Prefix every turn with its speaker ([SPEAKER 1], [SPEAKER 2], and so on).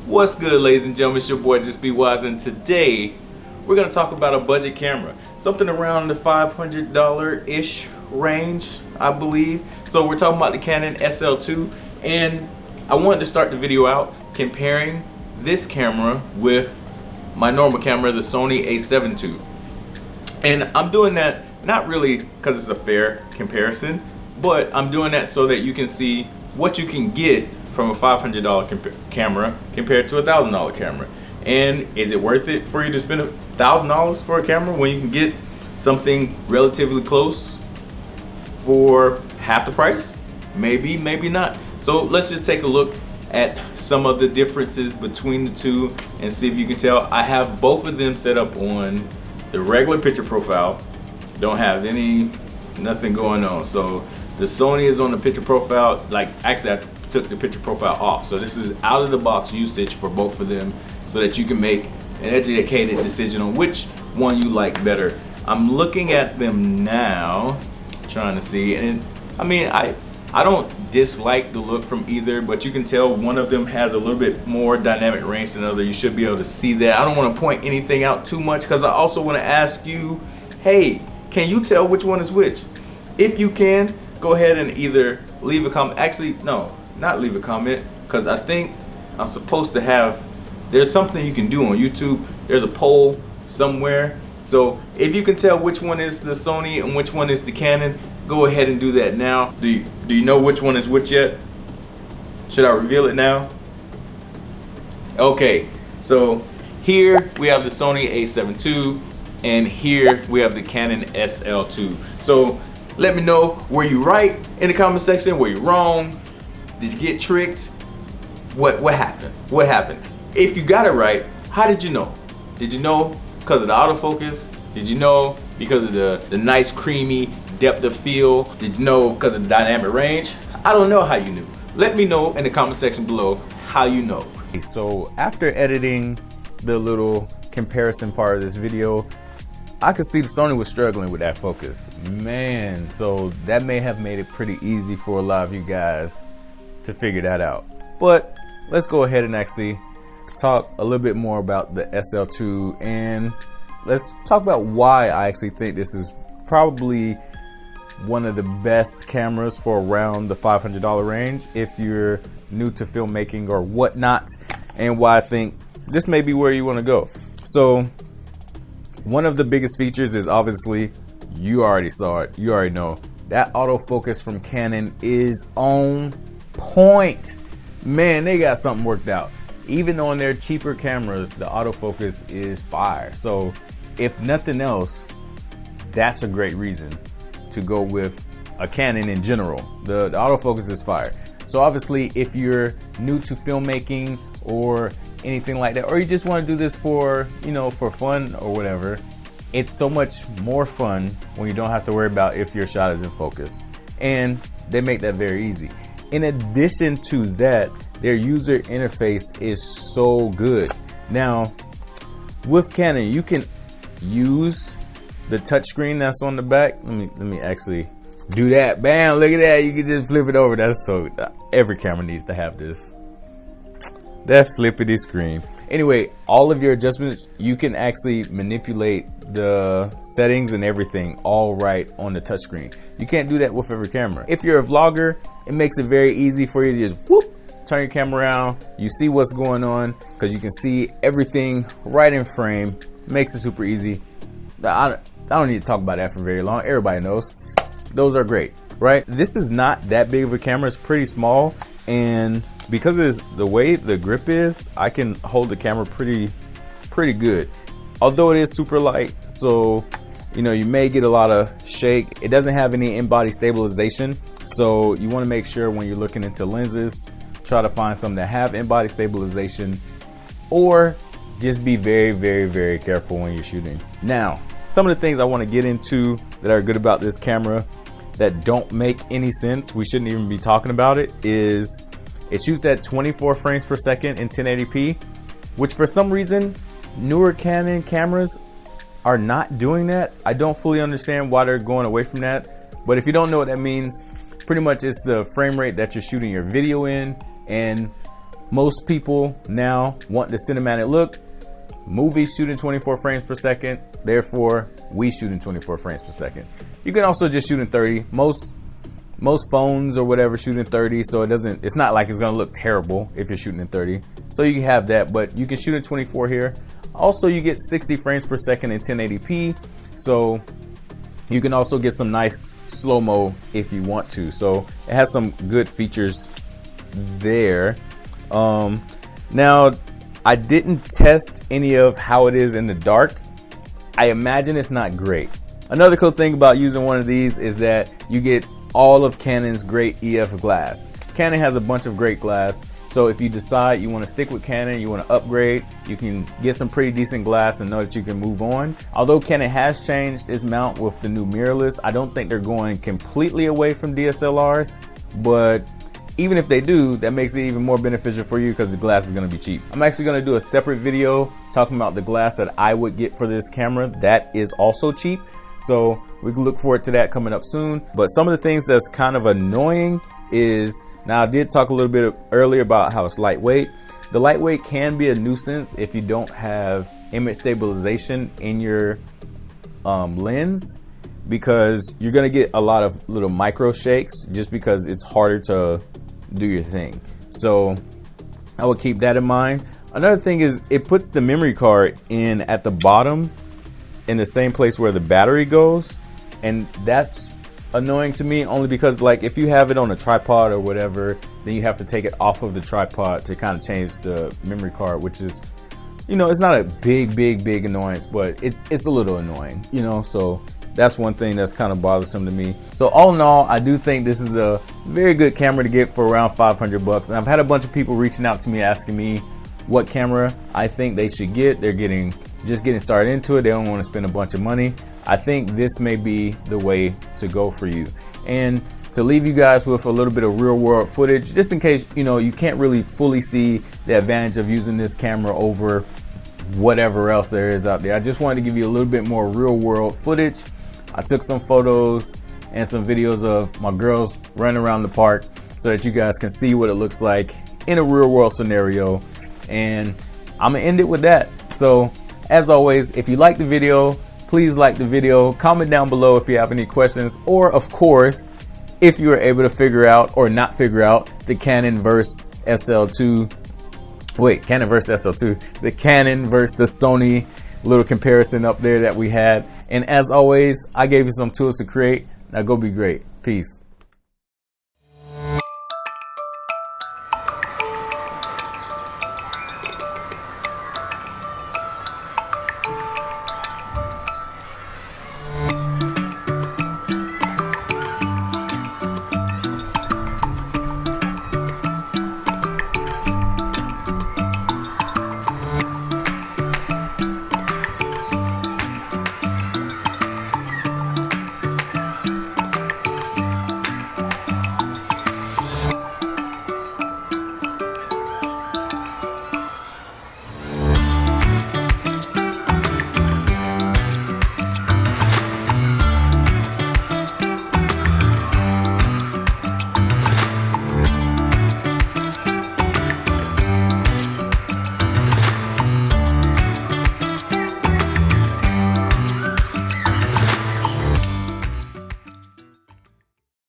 [SPEAKER 1] What's good, ladies and gentlemen? It's your boy Just Be Wise, and today we're going to talk about a budget camera, something around the $500-ish range, I believe. So we're talking about the Canon SL2, and I wanted to start the video out comparing this camera with my normal camera, the Sony A7ii. And I'm doing that not really because it's a fair comparison, but I'm doing that so that you can see what you can get from a $500 camera compared to a $1,000 camera. And is it worth it for you to spend $1,000 for a camera when you can get something relatively close for half the price? Maybe, maybe not. So let's just take a look at some of the differences between the two and see if you can tell. I have both of them set up on the regular picture profile. Don't have nothing going on. So the Sony is on the picture profile, like actually I took the picture profile off. So this is out of the box usage for both of them so that you can make an educated decision on which one you like better. I'm looking at them now, trying to see, and I mean, I don't dislike the look from either, but you can tell one of them has a little bit more dynamic range than the other. You should be able to see that. I don't want to point anything out too much because I also want to ask you, hey, can you tell which one is which? If you can, go ahead and either leave a comment. Actually, no, not leave a comment, because I think I'm supposed to have, there's something you can do on YouTube. There's a poll somewhere. So if you can tell which one is the Sony and which one is the Canon, go ahead and do that now. Do you know which one is which yet? Should I reveal it now? Okay, so here we have the Sony A7 II, and here we have the Canon SL2. So let me know, were you right in the comment section? Were you wrong? Did you get tricked? What happened? What happened? If you got it right, how did you know? Did you know because of the autofocus? Did you know because of the nice creamy depth of field? Did you know because of the dynamic range? I don't know how you knew. Let me know in the comment section below how you know.
[SPEAKER 2] So after editing the little comparison part of this video, I could see the Sony was struggling with that focus. Man, so that may have made it pretty easy for a lot of you guys to figure that out. But let's go ahead and actually talk a little bit more about the SL2, and let's talk about why I actually think this is probably one of the best cameras for around the $500 range if you're new to filmmaking or whatnot, and why I think this may be where you want to go. So one of the biggest features is obviously, you already saw it, you already know, that autofocus from Canon is on point. Man, they got something worked out. Even on their cheaper cameras, the autofocus is fire. So if nothing else, that's a great reason to go with a Canon in general. The autofocus is fire. So obviously, if you're new to filmmaking or anything like that, or you just want to do this for, you know, for fun or whatever, it's so much more fun when you don't have to worry about if your shot is in focus. And they make that very easy. In addition to that, their user interface is so good. Now, with Canon, you can use the touchscreen that's on the back. Let me actually do that. Bam! Look at that. You can just flip it over. That's so. Every camera needs to have this. That flippity screen. Anyway, all of your adjustments, you can actually manipulate the settings and everything all right on the touchscreen. You can't do that with every camera. If you're a vlogger, it makes it very easy for you to just whoop, turn your camera around. You see what's going on because you can see everything right in frame. Makes it super easy. I don't need to talk about that for very long. Everybody knows. Those are great, right? This is not that big of a camera. It's pretty small, and because of the way the grip is, I can hold the camera pretty good. Although it is super light, so you know, you may get a lot of shake. It doesn't have any in-body stabilization, so you want to make sure when you're looking into lenses, try to find some that have in-body stabilization, or just be very, very, very careful when you're shooting. Now, some of the things I want to get into that are good about this camera that don't make any sense, we shouldn't even be talking about it, is it shoots at 24 frames per second in 1080p, which for some reason, newer Canon cameras are not doing that. I don't fully understand why they're going away from that, but if you don't know what that means, pretty much it's the frame rate that you're shooting your video in, and Most people now want the cinematic look. Movies shoot in 24 frames per second, therefore we shoot in 24 frames per second. You can also just shoot in 30. Most phones or whatever shoot in 30, so it's not like it's gonna look terrible if you're shooting in 30. So you can have that, but you can shoot in 24 here. Also, you get 60 frames per second in 1080p, so you can also get some nice slow-mo if you want to. So it has some good features there. Now, I didn't test any of how it is in the dark. I imagine it's not great. Another cool thing about using one of these is that you get all of Canon's great EF glass. Canon has a bunch of great glass, so if you decide you want to stick with Canon, you want to upgrade, you can get some pretty decent glass and know that you can move on. Although Canon has changed its mount with the new mirrorless, I don't think they're going completely away from DSLRs, but even if they do, that makes it even more beneficial for you because the glass is going to be cheap. I'm actually going to do a separate video talking about the glass that I would get for this camera that is also cheap. So we can look forward to that coming up soon. But some of the things that's kind of annoying is, now I did talk a little bit earlier about how it's lightweight. The lightweight can be a nuisance if you don't have image stabilization in your lens, because you're going to get a lot of little micro shakes just because it's harder to do your thing. So I would keep that in mind. Another thing is it puts the memory card in at the bottom in the same place where the battery goes, and that's annoying to me only because, like, if you have it on a tripod or whatever, then you have to take it off of the tripod to kind of change the memory card, which is, you know, it's not a big annoyance, but it's a little annoying, you know. So that's one thing that's kind of bothersome to me. So all in all, I do think this is a very good camera to get for around 500 bucks. And I've had a bunch of people reaching out to me asking me what camera I think they should get. They're just getting started into it. They don't want to spend a bunch of money. I think this may be the way to go for you. And to leave you guys with a little bit of real world footage, just in case, you know, you can't really fully see the advantage of using this camera over whatever else there is out there. I just wanted to give you a little bit more real world footage. I took some photos and some videos of my girls running around the park so that you guys can see what it looks like in a real world scenario. And I'm gonna end it with that. So as always, if you like the video, please like the video, comment down below if you have any questions, or of course, if you were able to figure out or not figure out the Canon versus SL2, Canon versus SL2, the Canon versus the Sony little comparison up there that we had. And as always, I gave you some tools to create. Now go be great. Peace.